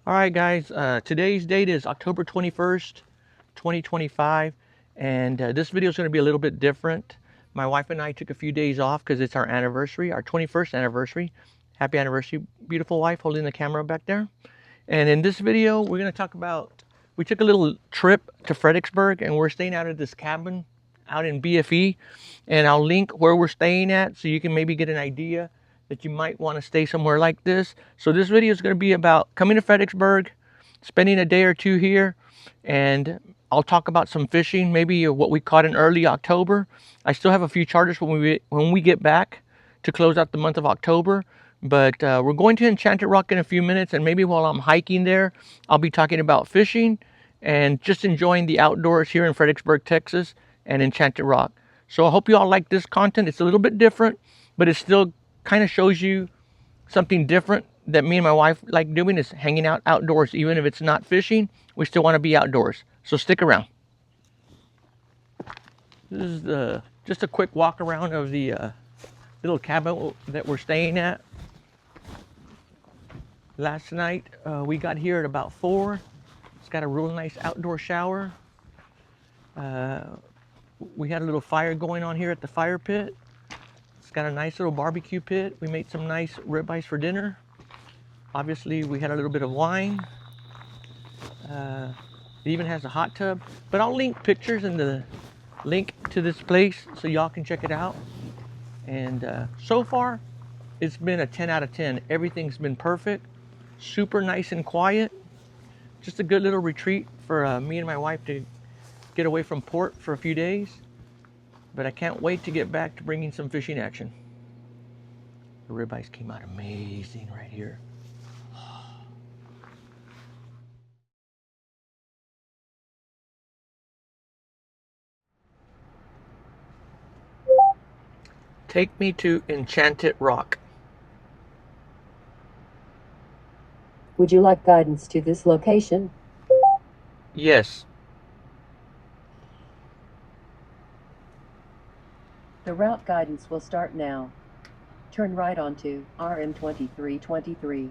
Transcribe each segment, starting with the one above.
All right, guys, today's date is October 21st, 2025, and this video is going to be a little bit different. My wife and I took a few days off because it's our anniversary, our 21st anniversary. Happy anniversary, beautiful wife, holding the camera back there. And in this video, we're going to talk about, we took a little trip to Fredericksburg, and we're staying out of this cabin out in BFE, and I'll link where we're staying at so you can maybe get an idea that you might want to stay somewhere like this. So this video is going to be about coming to Fredericksburg, spending a day or two here, and I'll talk about some fishing, maybe what we caught in early October. I still have a few charters when we get back to close out the month of October, but we're going to Enchanted Rock in a few minutes, and maybe while I'm hiking there, I'll be talking about fishing and just enjoying the outdoors here in Fredericksburg, Texas, and Enchanted Rock. So I hope you all like this content. It's a little bit different, but it still kind of shows you something different that me and my wife like doing, is hanging out outdoors. Even if it's not fishing, we still want to be outdoors. So stick around. This is just a quick walk around of the little cabin that we're staying at. Last night we got here at about 4. It's got a real nice outdoor shower. We had a little fire going on here at the fire pit. It's got a nice little barbecue pit. We made some nice ribeyes for dinner. Obviously, we had a little bit of wine. It even has a hot tub. But I'll link pictures in the link to this place so y'all can check it out. And so far, it's been a 10 out of 10. Everything's been perfect. Super nice and quiet. Just a good little retreat for me and my wife to get away from port for a few days. But I can't wait to get back to bringing some fishing action. The ribeyes came out amazing right here. Take me to Enchanted Rock. Would you like guidance to this location? Yes. The route guidance will start now. Turn right onto RM 2323.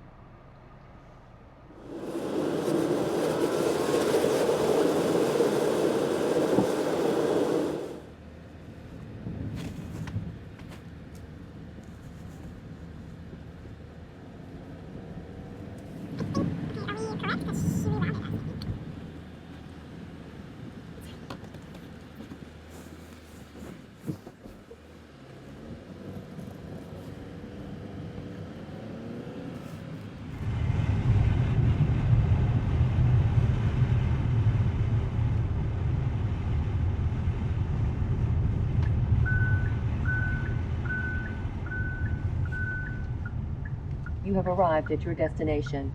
You have arrived at your destination.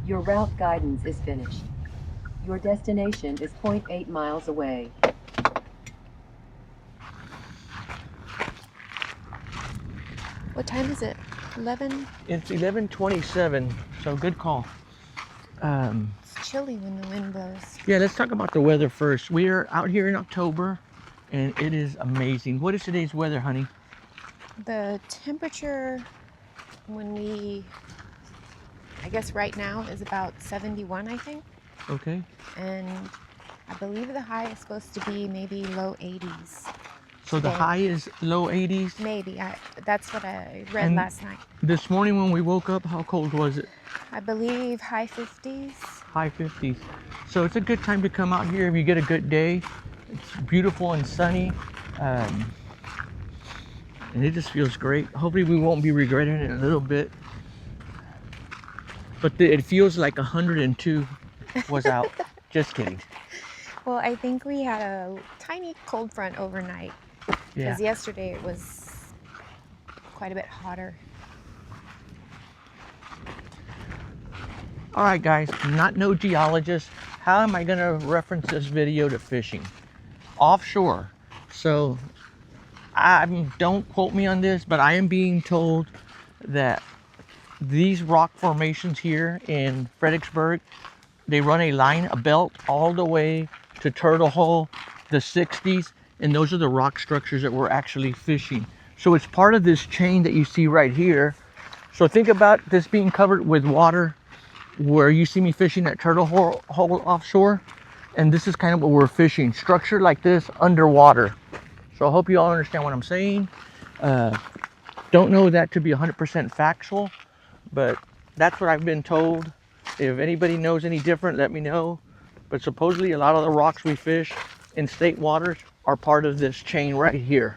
Your route guidance is finished. Your destination is 0.8 miles away. What time is it? 11? It's 11:27, so good call. It's chilly when the wind blows. Yeah, let's talk about the weather first. We are out here in October, and it is amazing. What is today's weather, honey? The temperature I guess right now is about 71, I think. Okay. And I believe the high is supposed to be maybe low 80s. So the high is low 80s? Maybe. That's what I read last night. This morning when we woke up, how cold was it? I believe high 50s. High 50s. So it's a good time to come out here if you get a good day. It's beautiful and sunny. And it just feels great. Hopefully we won't be regretting it a little bit. But it feels like 102 was out. Just kidding. Well, I think we had a tiny cold front overnight. Because yesterday it was quite a bit hotter. All right, guys, I'm no geologist. How am I going to reference this video to fishing? Offshore. So don't quote me on this, but I am being told that these rock formations here in Fredericksburg, they run a belt all the way to Turtle Hole, the 60s, and those are the rock structures that we're actually fishing. So it's part of this chain that you see right here. So think about this being covered with water where you see me fishing that turtle hole offshore, and this is kind of what we're fishing, structured like this underwater. So I hope you all understand what I'm saying. Don't know that to be 100% factual, but that's what I've been told. If anybody knows any different, let me know. But supposedly a lot of the rocks we fish in state waters are part of this chain right here.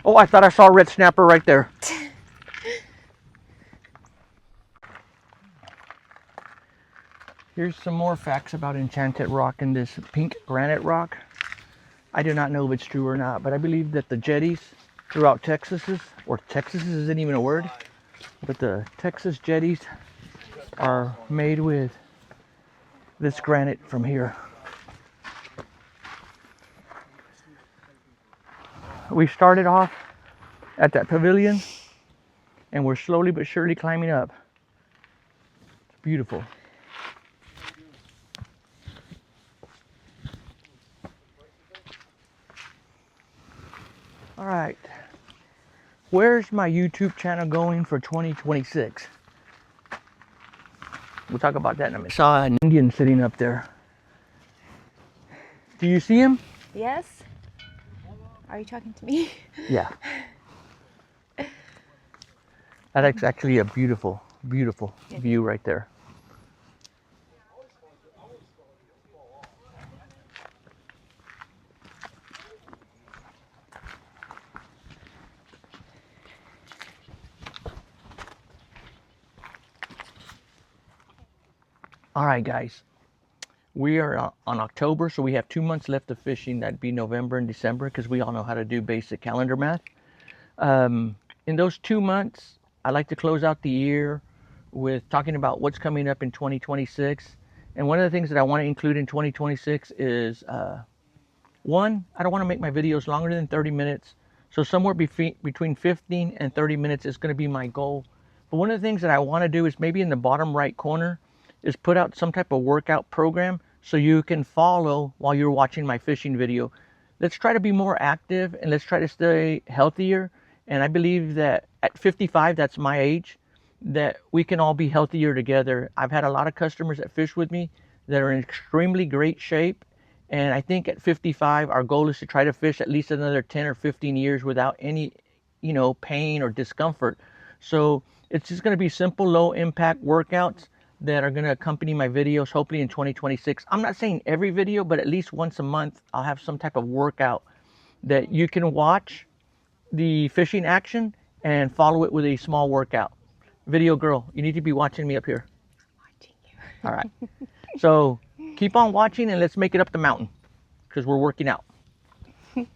Oh, I thought I saw a red snapper right there. Here's some more facts about Enchanted rock and this pink granite rock. I do not know if it's true or not, but I believe that the jetties throughout Texas, or Texas isn't even a word, but the Texas jetties are made with this granite from here. We started off at that pavilion and we're slowly but surely climbing up. It's beautiful. All right, where's my YouTube channel going for 2026? We'll talk about that in a minute. I saw an Indian sitting up there. Do you see him? Yes. Are you talking to me? Yeah. That's actually a beautiful, beautiful view right there. All right, guys. We are on October, so we have 2 months left of fishing. That'd be November and December, because we all know how to do basic calendar math. In those 2 months, I like to close out the year with talking about what's coming up in 2026. And one of the things that I want to include in 2026 is, one, I don't want to make my videos longer than 30 minutes. So somewhere between 15 and 30 minutes is going to be my goal. But one of the things that I want to do is maybe in the bottom right corner is put out some type of workout program so you can follow while you're watching my fishing video. Let's try to be more active and let's try to stay healthier. And I believe that at 55, that's my age, that we can all be healthier together. I've had a lot of customers that fish with me that are in extremely great shape. And I think at 55, our goal is to try to fish at least another 10 or 15 years without any, pain or discomfort. So it's just going to be simple, low impact workouts that are going to accompany my videos, hopefully in 2026. I'm not saying every video, but at least once a month, I'll have some type of workout that you can watch the fishing action and follow it with a small workout. Video girl, you need to be watching me up here. Watching you. All right. So keep on watching and let's make it up the mountain because we're working out. All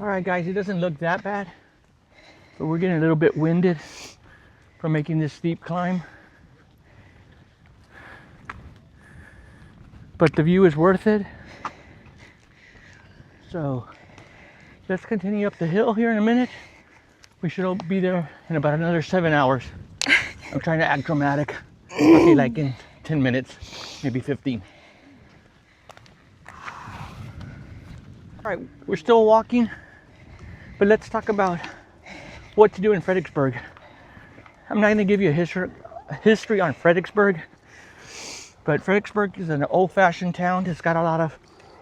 right, guys, it doesn't look that bad, but we're getting a little bit winded from making this steep climb. But the view is worth it. So let's continue up the hill here in a minute. We should be there in about another 7 hours. I'm trying to act dramatic. Okay, like in 10 minutes, maybe 15. All right, we're still walking, but let's talk about what to do in Fredericksburg. I'm not going to give you a history on Fredericksburg, but Fredericksburg is an old-fashioned town. It's got a lot of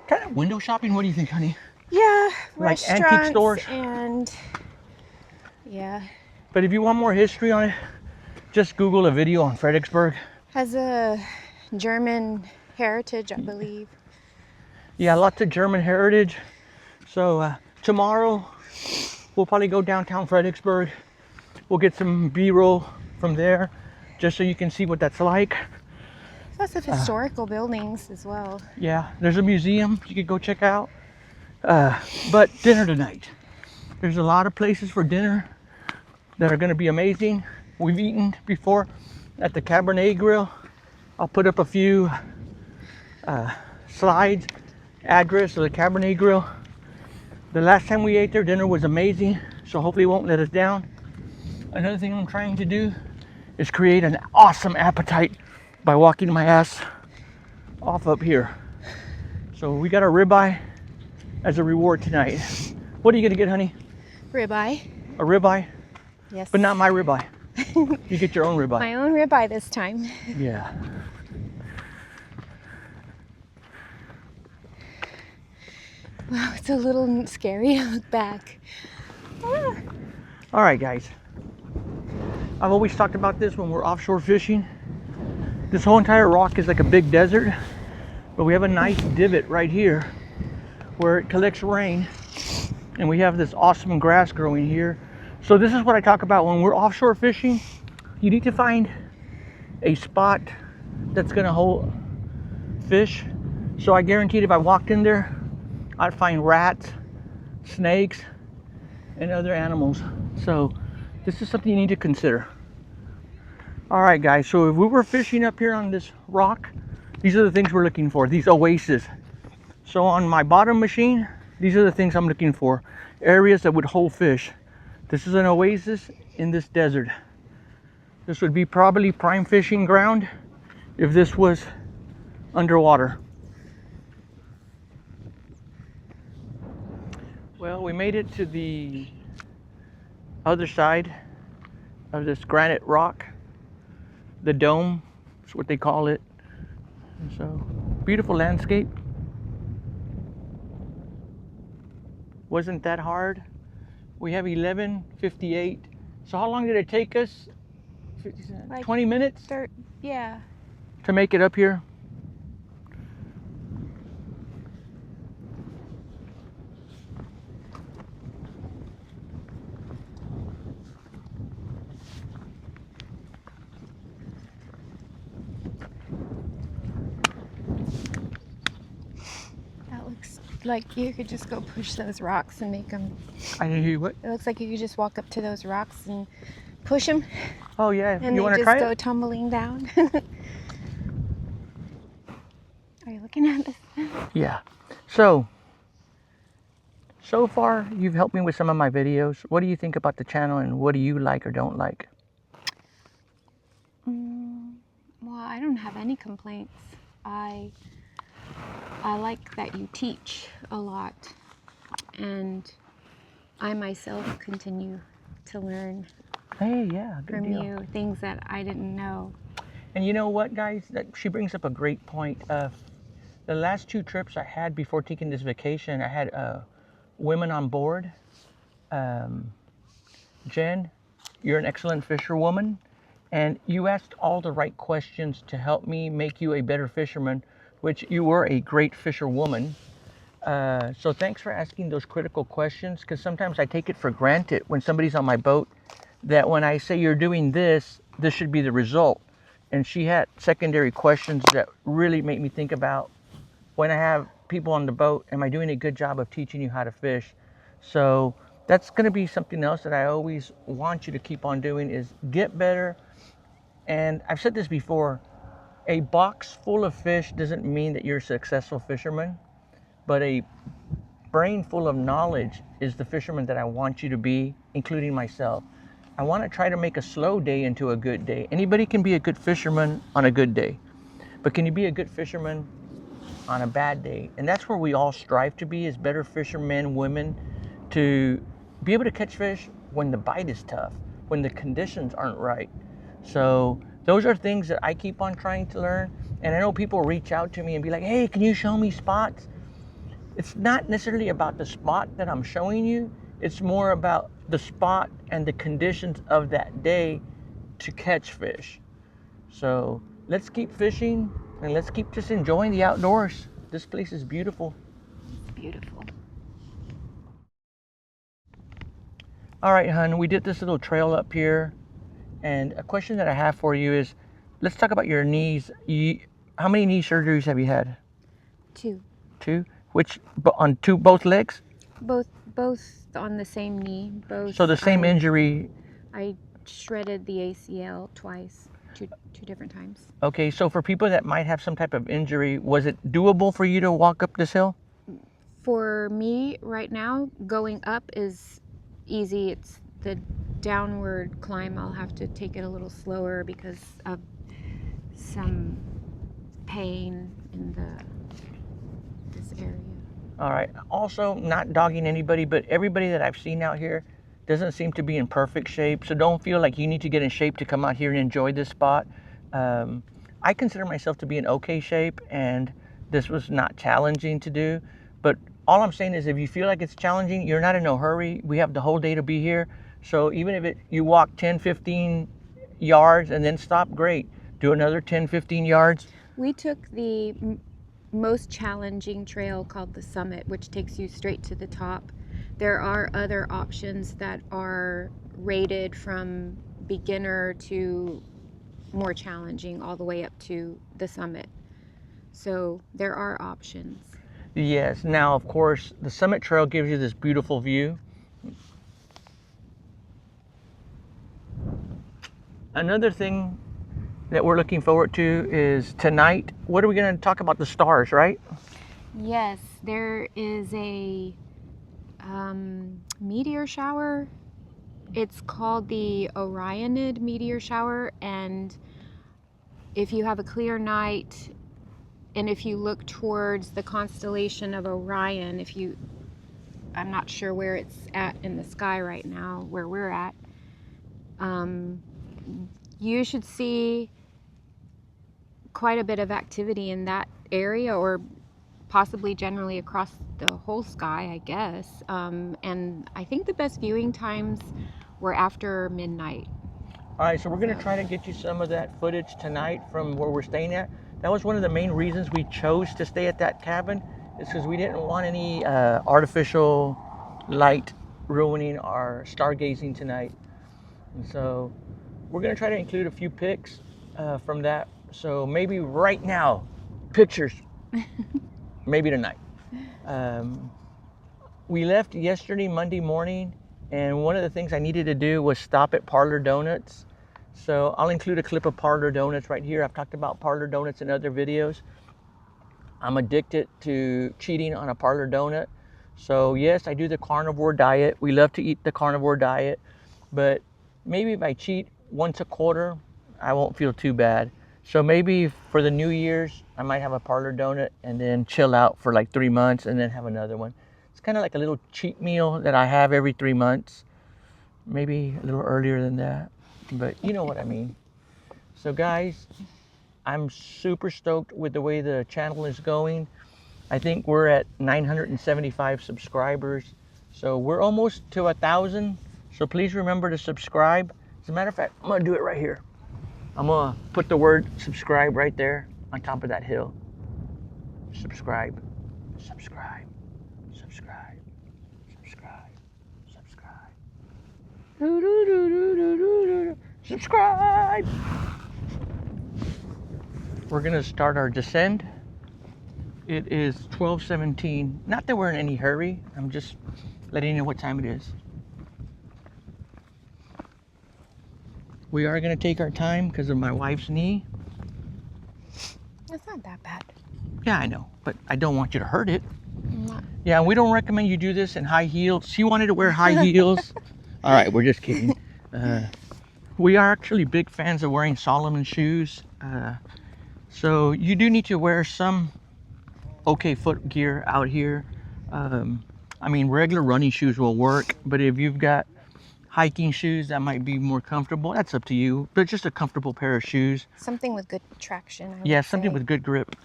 kind of window shopping. What do you think, honey? Yeah, like antique stores and yeah. But if you want more history on it, just Google a video on Fredericksburg. Has a German heritage, I believe. Yeah, lots of German heritage. So tomorrow we'll probably go downtown Fredericksburg. We'll get some B-roll from there, just so you can see what that's like. Lots of historical buildings as well. Yeah, there's a museum you could go check out. But dinner tonight. There's a lot of places for dinner that are going to be amazing. We've eaten before at the Cabernet Grill. I'll put up a few slides, address of the Cabernet Grill. The last time we ate there, dinner was amazing, so hopefully it won't let us down. Another thing I'm trying to do is create an awesome appetite by walking my ass off up here. So we got a ribeye as a reward tonight. What are you gonna get, honey? Ribeye. A ribeye, Yes. but not my ribeye. You get your own ribeye. My own ribeye this time. Yeah. Wow, it's a little scary to look back. Ah. All right, guys. I've always talked about this when we're offshore fishing. This whole entire rock is like a big desert, but we have a nice divot right here where it collects rain, and we have this awesome grass growing here. So this is what I talk about when we're offshore fishing. You need to find a spot that's gonna hold fish. So I guaranteed if I walked in there, I'd find rats, snakes, and other animals. So this is something you need to consider. All right, guys, so if we were fishing up here on this rock, these are the things we're looking for, these oases. So on my bottom machine, these are the things I'm looking for, areas that would hold fish. This is an oasis in this desert. This would be probably prime fishing ground if this was underwater. Well, we made it to the other side of this granite rock. The dome is what they call it. And so, beautiful landscape. Wasn't that hard. We have 11:58. So how long did it take us? Like 20 minutes? Yeah. To make it up here? That looks like you could just go push those rocks and make them. I didn't hear you. What? It looks like you could just walk up to those rocks and push them. Oh yeah, And you want to they try just go it? tumbling down. Are you looking at this? Yeah. So far you've helped me with some of my videos. What do you think about the channel, and what do you like or don't like? Well, I don't have any complaints. I like that you teach a lot, and I myself continue to learn Hey, yeah, good from deal. you things that I didn't know. And you know what, guys? She brings up a great point. The last 2 trips I had before taking this vacation, I had women on board. Jen, you're an excellent fisherwoman, and you asked all the right questions to help me make you a better fisherman, which you were a great fisherwoman. So thanks for asking those critical questions, because sometimes I take it for granted when somebody's on my boat that when I say you're doing this, this should be the result. And she had secondary questions that really make me think about, when I have people on the boat, am I doing a good job of teaching you how to fish? So that's going to be something else that I always want you to keep on doing, is get better. And I've said this before, a box full of fish doesn't mean that you're a successful fisherman, but a brain full of knowledge is the fisherman that I want you to be, including myself. I want to try to make a slow day into a good day. Anybody can be a good fisherman on a good day, but can you be a good fisherman on a bad day? And that's where we all strive to be, as better fishermen, women, to be able to catch fish when the bite is tough, when the conditions aren't right. So those are things that I keep on trying to learn. And I know people reach out to me and be like, hey, can you show me spots? It's not necessarily about the spot that I'm showing you. It's more about the spot and the conditions of that day to catch fish. So let's keep fishing, and let's keep just enjoying the outdoors. This place is beautiful. It's beautiful. All right, hon, we did this little trail up here, and a question that I have for you is, let's talk about your knees. How many knee surgeries have you had? 2. 2? Which, on both legs? Both on the same knee. Both. So the same injury. I shredded the ACL twice, two different times. Okay, so for people that might have some type of injury, was it doable for you to walk up this hill? For me right now, going up is easy. It's the downward climb. I'll have to take it a little slower because of some pain in this area. All right. Also, not dogging anybody, but everybody that I've seen out here, Doesn't seem to be in perfect shape, so don't feel like you need to get in shape to come out here and enjoy this spot. I consider myself to be in okay shape, and this was not challenging to do. But all I'm saying is, if you feel like it's challenging, you're not in a hurry. We have the whole day to be here. So even if you walk 10, 15 yards and then stop, great. Do another 10, 15 yards. We took the most challenging trail called the Summit, which takes you straight to the top. There are other options that are rated from beginner to more challenging all the way up to the Summit. So there are options. Yes. Now, of course, the Summit Trail gives you this beautiful view. Another thing that we're looking forward to is tonight. What are we going to talk about? The stars, right? Yes, there is a meteor shower. It's called the Orionid meteor shower, and if you have a clear night and if you look towards the constellation of Orion, I'm not sure where it's at in the sky right now, where we're at, you should see quite a bit of activity in that area, or possibly generally across the whole sky, I guess. And I think the best viewing times were after midnight. All right, so we're going to try to get you some of that footage tonight from where we're staying at. That was one of the main reasons we chose to stay at that cabin, is because we didn't want any artificial light ruining our stargazing tonight. And so we're going to try to include a few pics from that. So maybe right now, pictures, maybe tonight. We left yesterday, Monday morning, and one of the things I needed to do was stop at Parlor Donuts. So I'll include a clip of Parlor Donuts right here. I've talked about Parlor Donuts in other videos. I'm addicted to cheating on a Parlor Donut. So yes, I do the carnivore diet. We love to eat the carnivore diet, but maybe if I cheat once a quarter, I won't feel too bad. So maybe for the New Year's, I might have a Parlor Donut and then chill out for like 3 months and then have another one. It's kind of like a little cheat meal that I have every 3 months. Maybe a little earlier than that, but you know what I mean. So guys, I'm super stoked with the way the channel is going. I think we're at 975 subscribers. So we're almost to 1,000. So please remember to subscribe. As a matter of fact, I'm gonna do it right here. I'm gonna put the word subscribe right there on top of that hill. Subscribe, subscribe, subscribe, subscribe, subscribe. Subscribe. We're gonna start our descent. It is 12:17. Not that we're in any hurry. I'm just letting you know what time it is. We are gonna take our time because of my wife's knee. It's not that bad. Yeah, I know, but I don't want you to hurt it. Not. Yeah, we don't recommend you do this in high heels. She wanted to wear high heels. All right, we're just kidding. We are actually big fans of wearing Solomon shoes. So you do need to wear some okay foot gear out here. I mean, regular running shoes will work, but if you've got hiking shoes that might be more comfortable, that's up to you. But just a comfortable pair of shoes. Something with good traction, I would Yeah, something say. with good grip.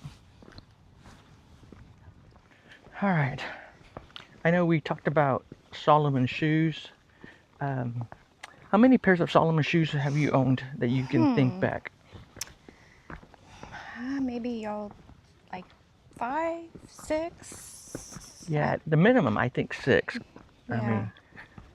All right. I know we talked about Solomon shoes. How many pairs of Solomon shoes have you owned that you can think back? Maybe y'all like 5, 6. Yeah, the minimum, I think 6. I Yeah. mean,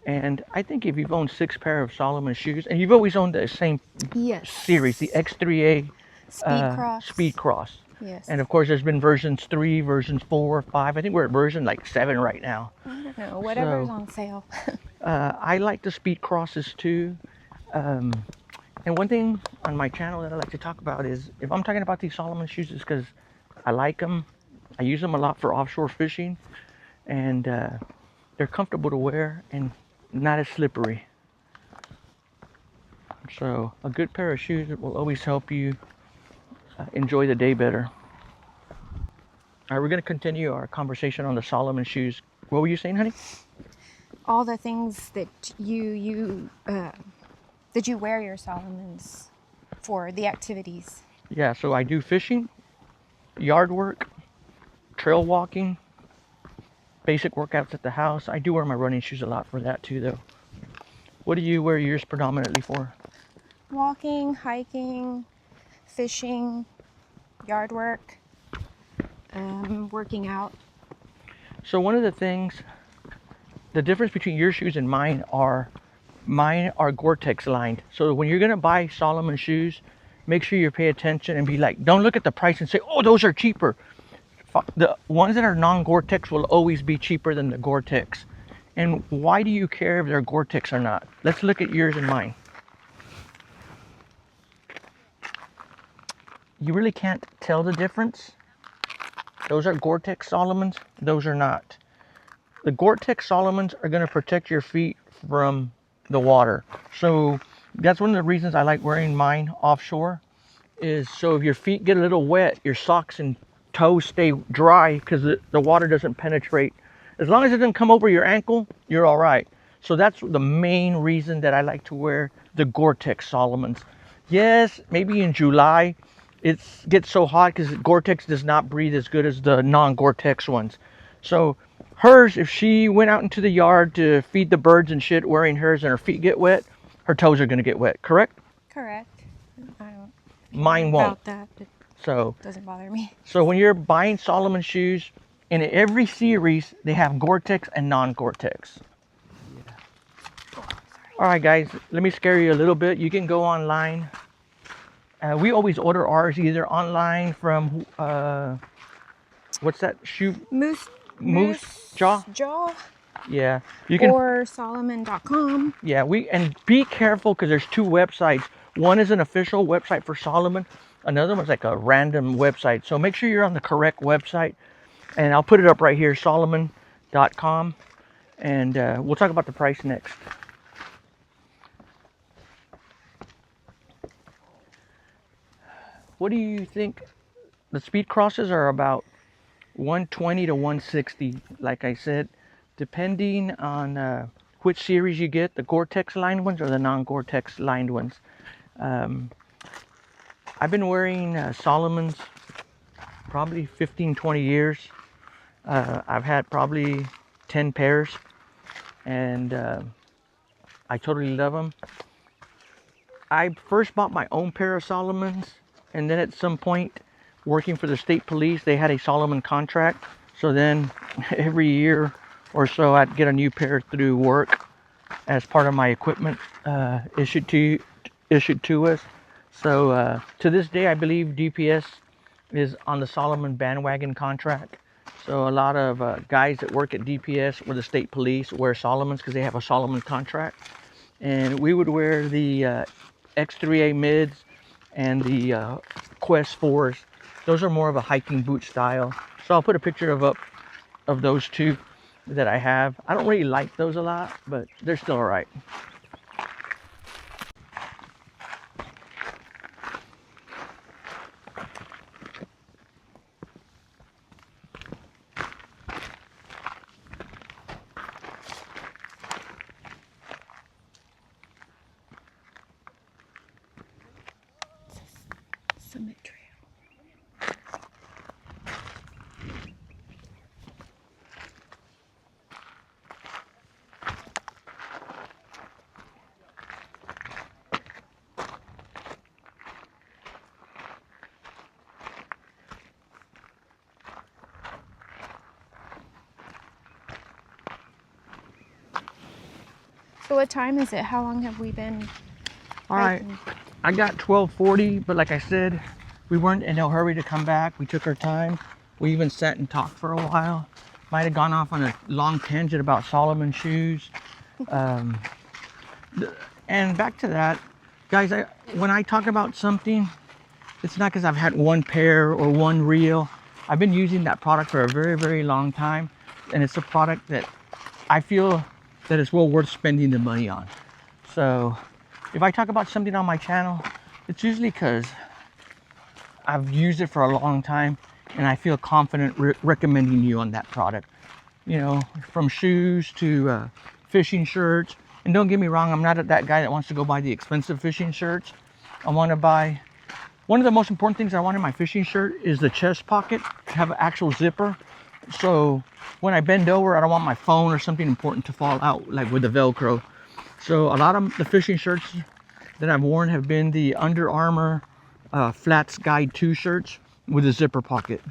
and I think if you've owned 6 pair of Solomon shoes, and you've always owned the same Yes. series, the X3A Speed Cross. Yes. Yes. And of course, there's been versions 3, versions 4, 5. I think we're at version like 7 right now. I don't know, whatever's So- on sale. I like the Speed Crosses too. And one thing on my channel that I like to talk about is, if I'm talking about these Solomon shoes, it's because I like them. I use them a lot for offshore fishing, and they're comfortable to wear and not as slippery. So a good pair of shoes will always help you enjoy the day better. All right, we're going to continue our conversation on the Solomon shoes. What were you saying, honey? all the things that you wear your Solomons for, the activities. Yeah, so I do fishing, yard work, trail walking, basic workouts at the house. I do wear my running shoes a lot for that too, though. What do you wear yours predominantly for? Walking, hiking, fishing, yard work, working out. So one of the things, the difference between your shoes and mine are Gore-Tex lined. So when you're gonna buy Solomon shoes, make sure you pay attention and be like, don't look at the price and say, oh, those are cheaper. The ones that are non-Gore-Tex will always be cheaper than the Gore-Tex. And why do you care if they're Gore-Tex or not? Let's look at yours and mine. You really can't tell the difference. Those are Gore-Tex Solomons, those are not. The Gore-Tex Solomons are gonna protect your feet from the water. So that's one of the reasons I like wearing mine offshore, is so if your feet get a little wet, your socks and toes stay dry because the water doesn't penetrate. As long as it doesn't come over your ankle, you're all right. So that's the main reason that I like to wear the Gore-Tex Solomons. Yes, maybe in July it gets so hot because Gore-Tex does not breathe as good as the non-Gore-Tex ones. So hers, if she went out into the yard to feed the birds and shit wearing hers and her feet get wet, her toes are going to get wet, correct? Correct. I don't Mine won't. about that. It So doesn't bother me. So when you're buying Solomon shoes, in every series, they have Gore-Tex and non-Gore-Tex. All right, guys, let me scare you a little bit. You can go online. We always order ours either online from, what's that shoe? Moose Jaw? Yeah. You can, or Solomon.com. yeah, and be careful because there's two websites. One is an official website for Solomon. Another one's like a random website. So make sure you're on the correct website. And I'll put it up right here, Solomon.com. And we'll talk about the price next. What do you think? The speed crosses are about 120 to 160, like I said, depending on which series you get, the Gore-Tex lined ones or the non-Gore-Tex lined ones. I've been wearing Solomons probably 15, 20 years. I've had probably 10 pairs, and I totally love them. I first bought my own pair of Solomons, and then at some point, working for the state police, they had a Solomon contract. So then every year or so, I'd get a new pair through work as part of my equipment issued to us. So to this day, I believe DPS is on the Solomon bandwagon contract. So a lot of guys that work at DPS or the state police wear Solomons because they have a Solomon contract. And we would wear the X3A mids and the Quest 4s. Those are more of a hiking boot style. So I'll put a picture of those two that I have. I don't really like those a lot, but they're still all right. Summit Trail. So what time is it? How long have we been All right, I got 12:40, but like I said, we weren't in no hurry to come back. We took our time. We even sat and talked for a while. Might have gone off on a long tangent about Solomon shoes. And back to that, guys, when I talk about something, it's not because I've had one pair or one reel. I've been using that product for a very, very long time. And it's a product that I feel that it's well worth spending the money on. So if I talk about something on my channel, it's usually because I've used it for a long time and I feel confident recommending you on that product. You know, from shoes to fishing shirts. And don't get me wrong, I'm not that guy that wants to go buy the expensive fishing shirts. I want to buy, one of the most important things I want in my fishing shirt is the chest pocket to have an actual zipper. So when I bend over, I don't want my phone or something important to fall out, like with the Velcro. So a lot of the fishing shirts that I've worn have been the Under Armour Flats Guide 2 shirts with a zipper pocket.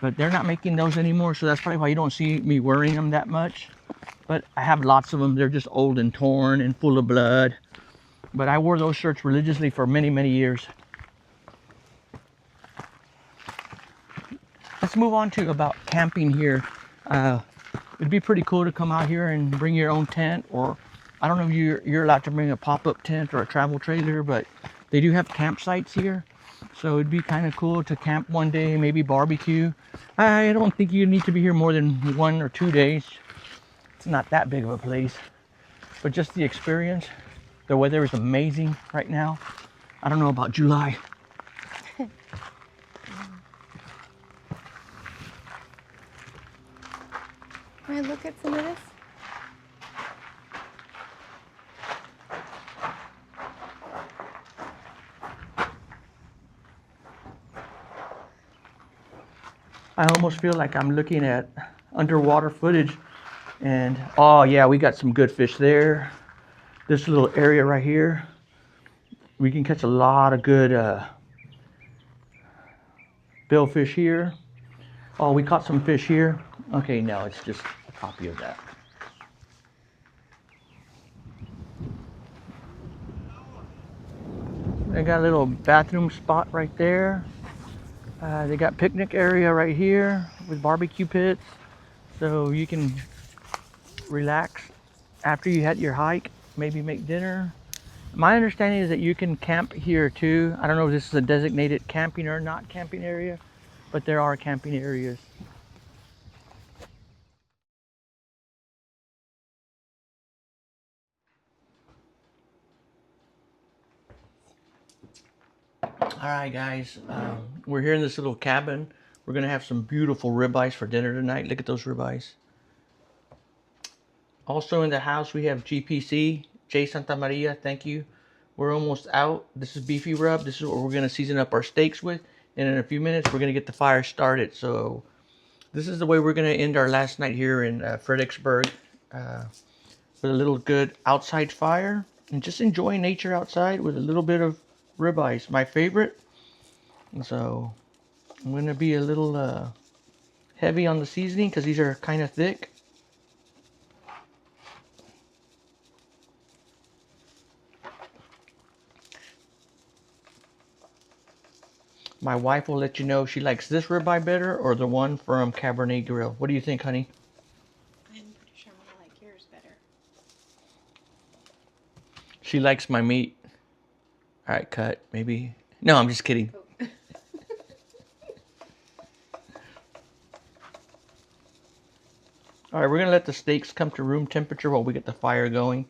But they're not making those anymore, so that's probably why you don't see me wearing them that much. But I have lots of them. They're just old and torn and full of blood. But I wore those shirts religiously for many, many years. Let's move on to about camping here. It'd be pretty cool to come out here and bring your own tent, or I don't know if you're allowed to bring a pop-up tent or a travel trailer, but they do have campsites here. So it'd be kind of cool to camp one day, maybe barbecue. I don't think you need to be here more than 1 or 2 days. It's not that big of a place, but just the experience. The weather is amazing right now. I don't know about July. Can I look at some of this? I almost feel like I'm looking at underwater footage. And oh yeah, we got some good fish there. This little area right here, we can catch a lot of good billfish here. Oh, we caught some fish here. Okay, no, it's just a copy of that. They got a little bathroom spot right there. They got picnic area right here with barbecue pits, so you can relax after you had your hike, maybe make dinner. My understanding is that you can camp here too. I don't know if this is a designated camping or not camping area, but there are camping areas. All right, guys, we're here in this little cabin. We're gonna have some beautiful ribeyes for dinner tonight. Look at those ribeyes. Also in the house, we have GPC, J Santa Maria, thank you. We're almost out. This is beefy rub. This is what we're gonna season up our steaks with. And in a few minutes, we're gonna get the fire started. So this is the way we're gonna end our last night here in Fredericksburg, with a little good outside fire and just enjoying nature outside with a little bit of ribeyes. My favorite. And so I'm gonna be a little heavy on the seasoning because these are kind of thick. My wife will let you know if she likes this ribeye better or the one from Cabernet Grill. What do you think, honey? I'm pretty sure I'm gonna like yours better. She likes my meat. All right, cut. Maybe. No, I'm just kidding. Oh. All right, we're gonna let the steaks come to room temperature while we get the fire going.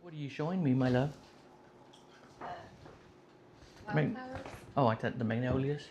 What are you showing me, my love? Oh, I thought the magnolias.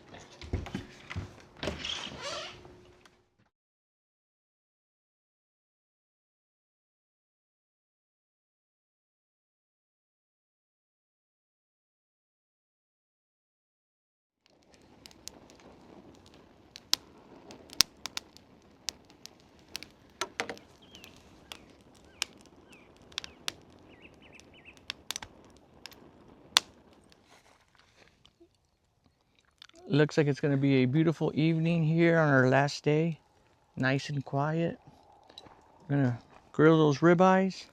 Looks like it's going to be a beautiful evening here on our last day. Nice and quiet. We're going to grill those ribeyes.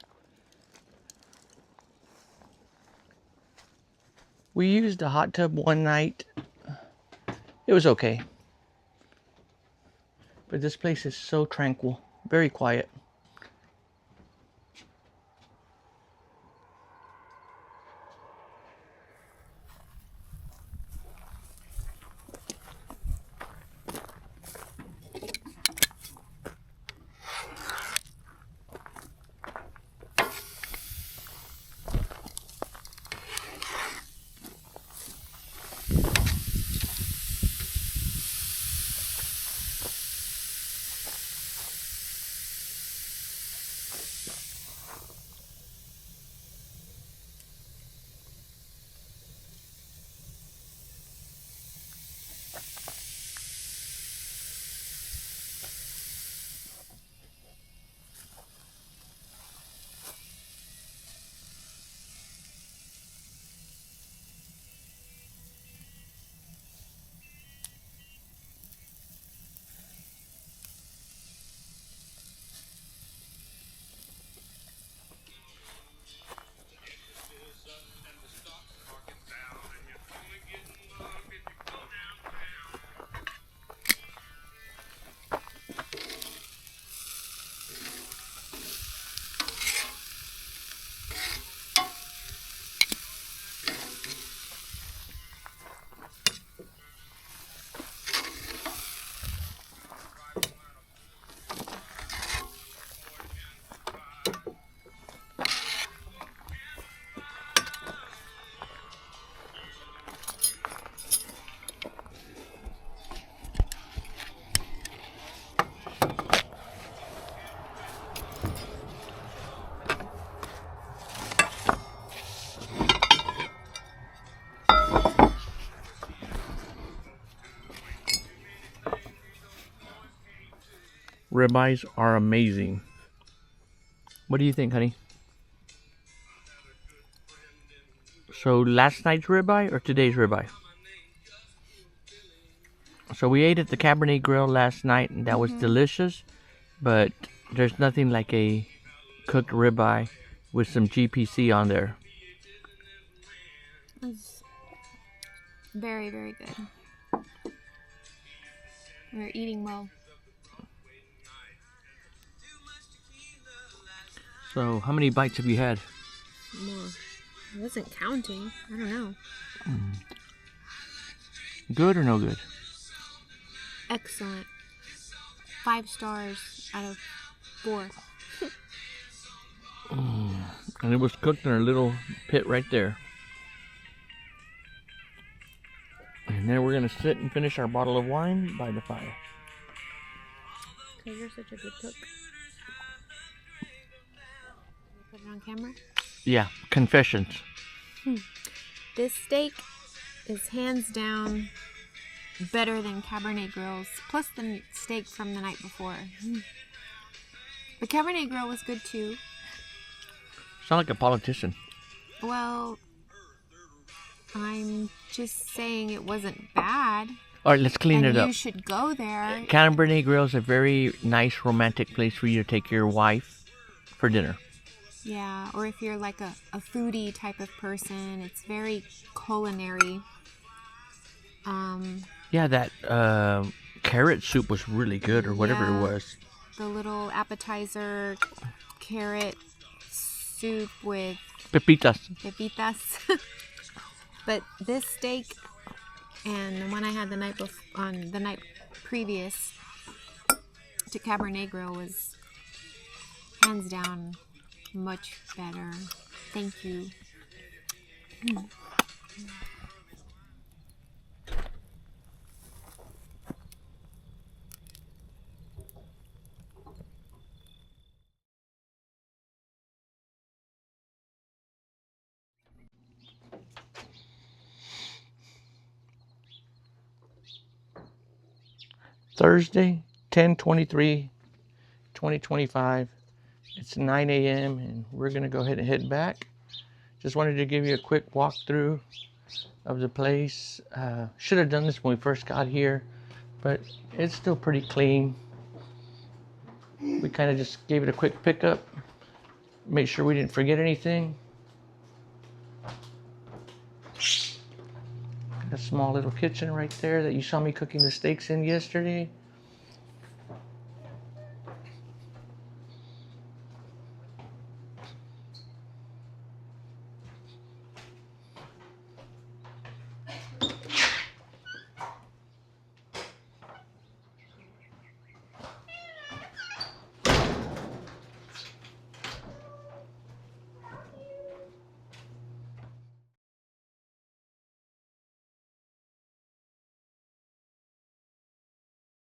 We used a hot tub one night. It was okay. But this place is so tranquil, very quiet. ribeyes are amazing. What do you think, honey? So last night's ribeye or today's ribeye? So we ate at the Cabernet Grill last night, and that was delicious. But there's nothing like a cooked ribeye with some GPC on there. It's very, very good. We're eating well. So how many bites have you had? More. I wasn't counting. I don't know. Good or no good? Excellent. 5 stars out of 4. And it was cooked in our little pit right there. And then we're gonna sit and finish our bottle of wine by the fire. Because you're such a good cook. Put it on camera? Yeah, confessions. This steak is hands down better than Cabernet Grills, plus the steak from the night before. The Cabernet Grill was good too. Sound like a politician. Well, I'm just saying it wasn't bad. All right, let's clean it And up. you should go there. Cabernet Grill is a very nice romantic place for you to take your wife for dinner. Yeah, or if you're like a foodie type of person, it's very culinary. Yeah, that carrot soup was really good, or whatever Yeah. it was. The little appetizer carrot soup with Pepitas. pepitas. But this steak and the one I had the night on the night previous to Cabernet Grill was hands down much better. Thank you. Thursday, 10/23/2025. It's 9 a.m. and we're gonna go ahead and head back. Just wanted to give you a quick walkthrough of the place. Should have done this when we first got here, but it's still pretty clean. We kind of just gave it a quick pickup, make sure we didn't forget anything. A small little kitchen right there that you saw me cooking the steaks in yesterday.